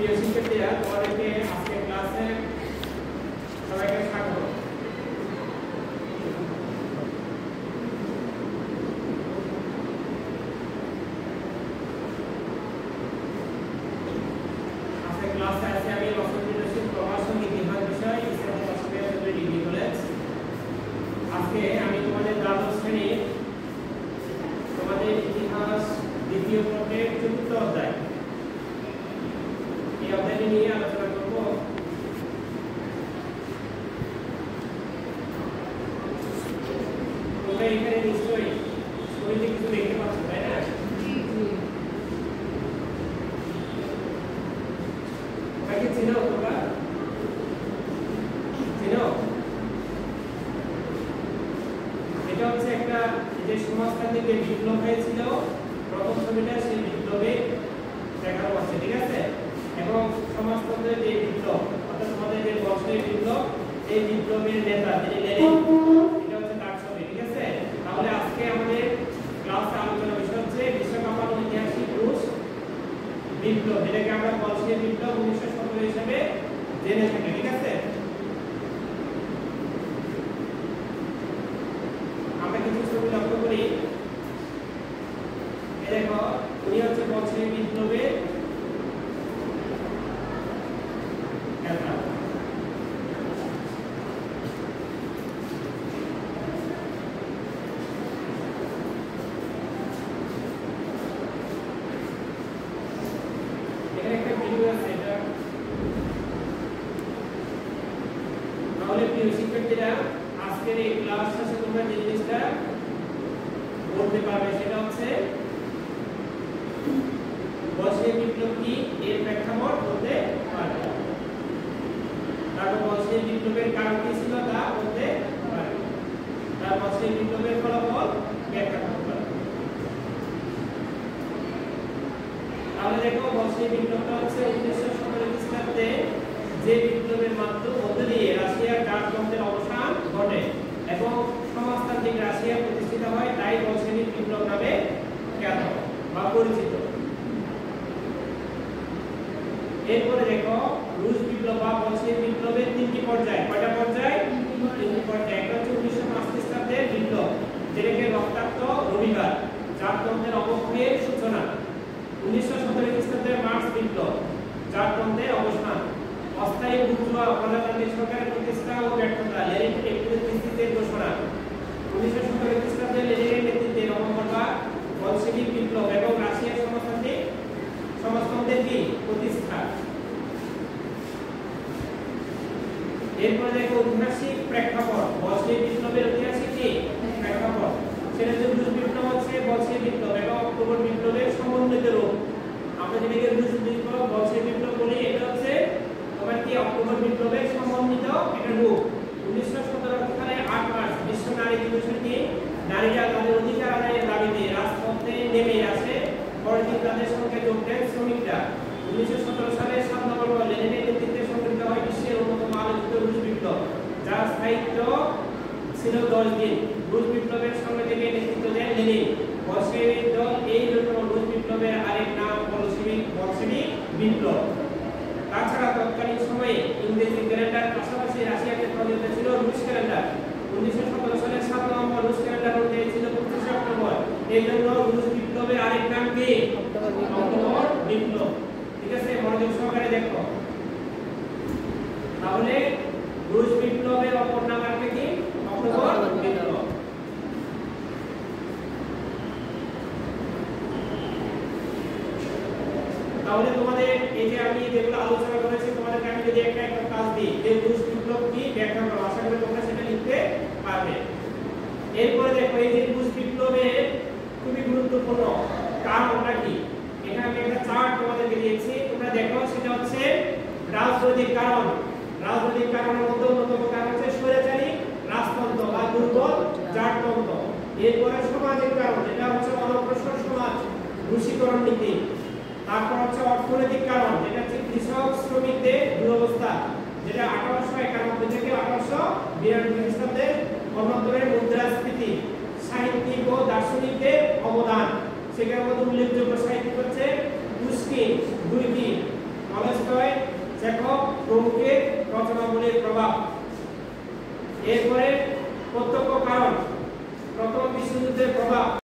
প্রিয় শিক্ষার্থীরা, তোমাদেরকে আজকে ক্লাসে সবাইকে স্বাগত। আজকে ক্লাসে আছে আমি রসায়ন বিজ্ঞান প্রভাষণ ইতিহাস বিষয় ইসলাম ফিলোসফি ডিগ্রি কলেজ। আজকে আমি তোমাদের দ্বাদশ শ্রেণীর তোমাদের ইতিহাস দ্বিতীয় পত্রের চতুর্থ অধ্যায় এই অধ্যায়টি নিয়ে আলোচনা করব। তোমরা এখানে নিশ্চয়ই স্কুলে কিছু দেখতে পাচ্ছ, তাই না? ওটাকে চেনো তোমরা? চেনো? এটা হচ্ছে একটা যে সমাজতান্ত্রিক যে বিপ্লব হয়েছিল প্রথম ছবিটা, সেই বিপ্লবে দেখানো হচ্ছে, ঠিক আছে? এবং সমাজতন্ত্রের যে বিপ্লব অর্থাৎ আমাদের যে বর্ষের বিপ্লব, এই বিপ্লবের নেতা তিনি লেনিন, এটা হচ্ছে তার ছবি, ঠিক আছে? তাহলে আজকে আমাদের ক্লাসে আলোচনা বিষয় হচ্ছে বিশ্বকাপ ঐতিহাসিক রুশ বিপ্লব, যেটাকে আমরা বর্ষের বিপ্লব 1917 হিসেবে জেনে থাকি, ঠিক আছে? আমরা কিছু ছবি লক্ষ্য করি। এই দেখো, উনি হচ্ছে বর্ষের বিপ্লবে শিক্ষার্থীরা আজকের এই ক্লাস শেষে তোমরা যে জিনিসটা বলতে পারবে সেটা হচ্ছে বর্ষের বিপ্লব কি, এর প্রেক্ষাপট বলতে পারবে। তারপর বর্ষের বিপ্লবের কারণ কি ছিল তা বলতে পারবে। তারপর বর্ষের বিপ্লবের ফলাফল ব্যাখ্যা করতে পারবে। তাহলে দেখো, বর্ষের বিপ্লবটা হচ্ছে 1917 খ্রিস্টাব্দে যে বিপ্লবের মধ্য দিয়ে রাশিয়ার জারতন্ত্রের অবসান ঘটে এবং সমাজতান্ত্রিক রাশিয়া প্রতিষ্ঠিত হয়, তাই বলশেভিক বিপ্লব নামে খ্যাত বা পরিচিত। এরপরে দেখো, রুশ বিপ্লব বা বলশেভিক বিপ্লবের তিনটি পর্যায়। কয়টা পর্যায়? তিনটি পর্যায়। একটা হচ্ছে 1905 খ্রিস্টাব্দের বিপ্লব, যেটাকে রক্তাক্ত রবিবার, জারতন্ত্রের অবক্ষয়ের সূচনা। 1917 খ্রিস্টাব্দের মার্চ বিপ্লব, জারতন্ত্রের অবসান। অস্থায়ী বুর্জোয়া প্রজাতান্ত্রিক সরকারের প্রতিষ্ঠা ও ব্যর্থতা, লেনিনের নেতৃত্বের ঘোষণা। 1917 খ্রিস্টাব্দে লেনিনের নেতৃত্বে নভেম্বর বা বলশেভিক বিপ্লব এবং রাশিয়ার সমাজতন্ত্রের কি প্রতিষ্ঠা। এরপরে দেখো, ঐতিহাসিক প্রেক্ষাপট, বলশেভিক বিপ্লবের ঐতিহাসিক কি প্রেক্ষাপট, সেটা হচ্ছে রুশ বিপ্লব হচ্ছে বলশেভিক বিপ্লব এবং অক্টোবর বিপ্লবের সমন্বিত রূপ। আমরা যেটাকে রুশ বিপ্লব বলশেভিক বিপ্লব বলি, এটা হচ্ছে অক্টোবর বিপ্লবের সমন্বিত একটা রূপ। 1917 সালে 8 মার্চ বিশ্ব নারী দিবসের দিন নারীরা তাদের অধিকার আদায়ের দাবিতে রাজপথে নেমে আসে। পরের দিন তাদের সঙ্গে যোগ দেন শ্রমিকরা। 1917 সালে 7 নভেম্বর লেনিনের নেতৃত্বে সংগঠিত হয় বিশ্বের অন্যতম আলোচিত রুশ বিপ্লব, যার স্থায়িত্ব ছিল 10 দিন। রুশ বিপ্লবের সঙ্গে থেকে নেতৃত্ব দেন লেনিন। বলশেভিক দল এই জন্য রুশ বিপ্লবের আরেক নাম বলশেভিক বিপ্লব। তাছাড়া তৎকালীন সময়ে ইংরেজি ক্যালেন্ডার পাশাপাশি রাশিয়াতে প্রচলিত ছিল রুশ ক্যালেন্ডার। 1917 সালের 7 নভেম্বর রুশ ক্যালেন্ডার অনুযায়ী ছিল 25 অক্টোবর। এই জন্য রুশ বিপ্লবের আরেক নাম কি? অক্টোবর বিপ্লব। ঠিক আছে, মনোযোগ সহকারে দেখো। তাহলে রুশ বিপ্লবের অপর নাম আর কি? অক্টোবর বিপ্লব। তাহলে তোমাদের এই যে আমি যেগুলো আলোচনা করেছি, তোমাদেরকে আমি যদি একটা কাজ দিই যে রুশ বিপ্লব কি ব্যাখ্যা করো, আশা করি তোমরা সেটা লিখতে পারবে। এরপরে দেখো, এই যে রুশ বিপ্লবের খুবই গুরুত্বপূর্ণ কারণটা কি, এখানে আমি একটা চার্ট তোমাদেরকে দিয়েছি, তোমরা দেখো। সেটা হচ্ছে রাজনৈতিক কারণ। রাজনৈতিক কারণের মধ্যে অন্যতম কারণ হচ্ছে স্বৈরাচারী রাজতন্ত্র বা দুর্বল জারতন্ত্র। এরপরে সামাজিক কারণ, যেটা হচ্ছে অনগ্রসর সমাজ, রুশীকরণ নীতি। তারপর হচ্ছে অর্থনৈতিক কারণ, যেটা হচ্ছে কৃষক শ্রমিকদের দুরবস্থা, যেটা 1891 থেকে 1892 খ্রিস্টাব্দে মন্বন্তরের মুদ্রাস্ফীতি। সাহিত্যিক ও দার্শনিকদের অবদান, সেখানে মধ্যে উল্লেখযোগ্য সাহিত্যিক